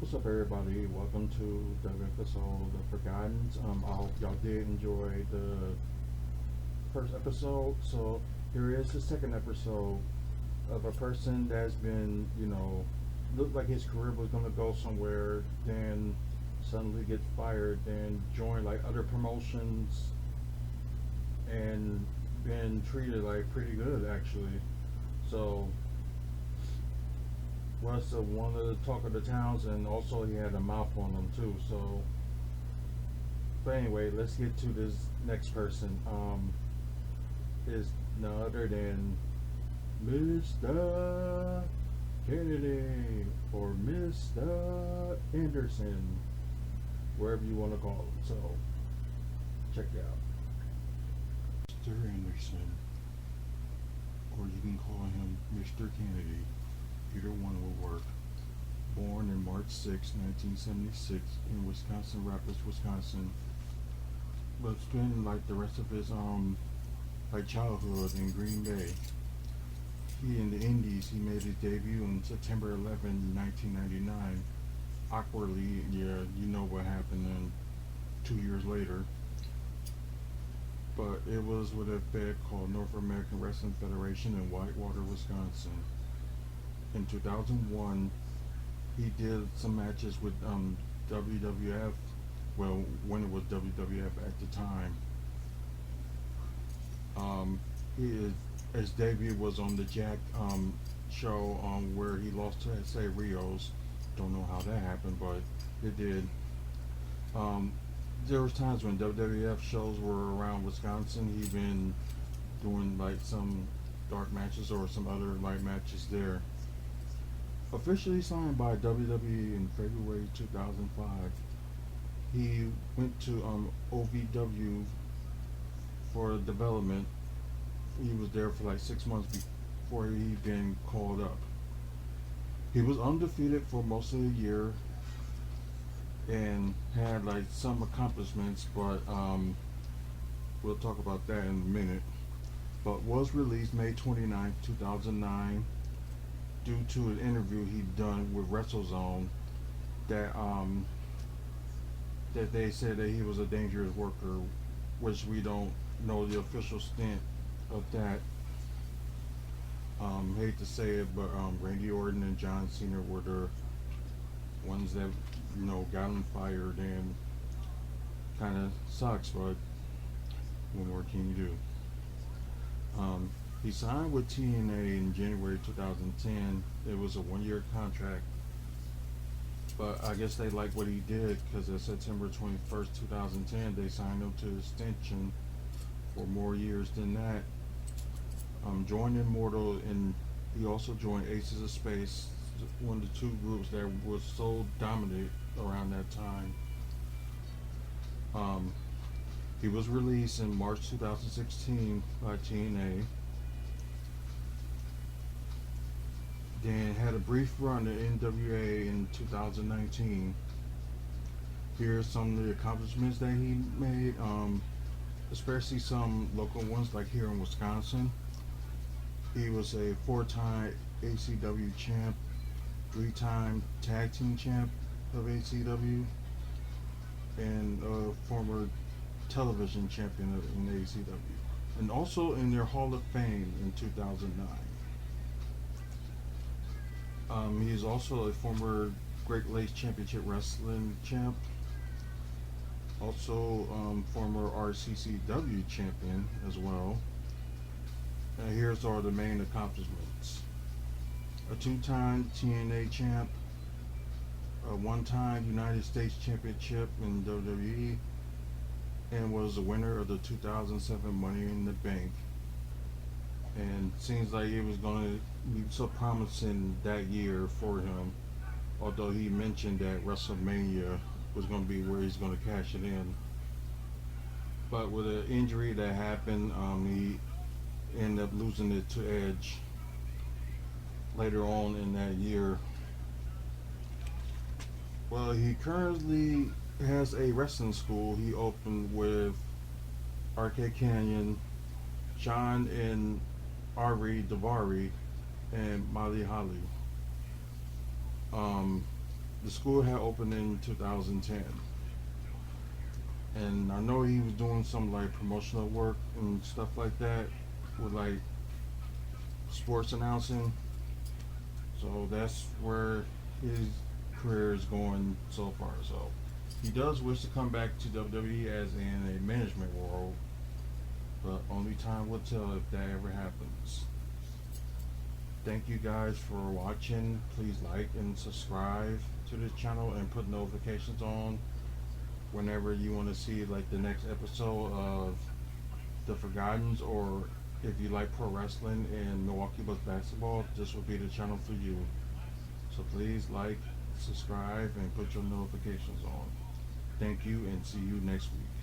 What's up, everybody? Welcome to WFSO, The Forgotens. I hope y'all did enjoy the first episode. So here is the second episode of a person that's been, looked like his career was gonna go somewhere, then suddenly get fired, then join like other promotions, and been treated like pretty good actually. So was one of the talk of the towns, and also he had a mouth on him too. So, but anyway, let's get to this next person. Is none other than Mr. Kennedy or Mr. Anderson, wherever you want to call him. So, check it out. Mr. Anderson, or you can call him Mr. Kennedy. Either one will work. Born in March 6, 1976 in Wisconsin Rapids, Wisconsin. But spent like the rest of his like childhood in Green Bay. He in the Indies, he made his debut on September 11, 1999. Awkwardly, yeah, you know what happened then 2 years later. But it was with a fed called North American Wrestling Federation in Whitewater, Wisconsin. In 2001, he did some matches with WWF, well, when it was WWF at the time. His debut was on the Jack show where he lost to S.A. Rios. Don't know how that happened, but it did. There was times when WWF shows were around Wisconsin. He been doing like some dark matches or some other light matches there. Officially signed by WWE in February 2005, he went to OVW for development. He was there for like 6 months before he been called up. He was undefeated for most of the year and had like some accomplishments, but we'll talk about that in a minute. But was released May 29, 2009. Due to an interview he'd done with WrestleZone, that that they said that he was a dangerous worker, which we don't know the official stint of that. Hate to say it, but Randy Orton and John Cena were the ones that got him fired, and kind of sucks, but what more can you do? He signed with TNA in January 2010. It was a 1-year contract, but I guess they liked what he did, because at September 21st, 2010, they signed him to extension for more years than that. Joined Immortal, and he also joined Aces of Space, one of the two groups that was so dominant around that time. He was released in March 2016 by TNA. Then had a brief run at NWA in 2019. Here's some of the accomplishments that he made, especially some local ones like here in Wisconsin. He was a 4-time ACW champ, 3-time tag team champ of ACW, and a former television champion in ACW, and also in their Hall of Fame in 2009. He is also a former Great Lakes Championship Wrestling champ, also former RCCW champion as well. And here's are the main accomplishments: a 2-time TNA champ, a 1-time United States Championship in WWE, and was the winner of the 2007 Money in the Bank. And seems like it was going to be so promising that year for him, although he mentioned that WrestleMania was going to be where he's going to cash it in. But with an injury that happened, he ended up losing it to Edge later on in that year. Well, he currently has a wrestling school he opened with Arcade Canyon, John and Ari Davari, and Molly Holly. The school had opened in 2010, and I know he was doing some like promotional work and stuff like that with like sports announcing. So that's where his career is going so far. So he does wish to come back to WWE as in a management role, but only time will tell if that ever happens. Thank you guys for watching. Please like and subscribe to this channel and put notifications on whenever you want to see like the next episode of the Forgotens, or if you like pro wrestling and Milwaukee Bucks basketball, this will be the channel for you. So please like, subscribe, and put your notifications on. Thank you, and see you next week.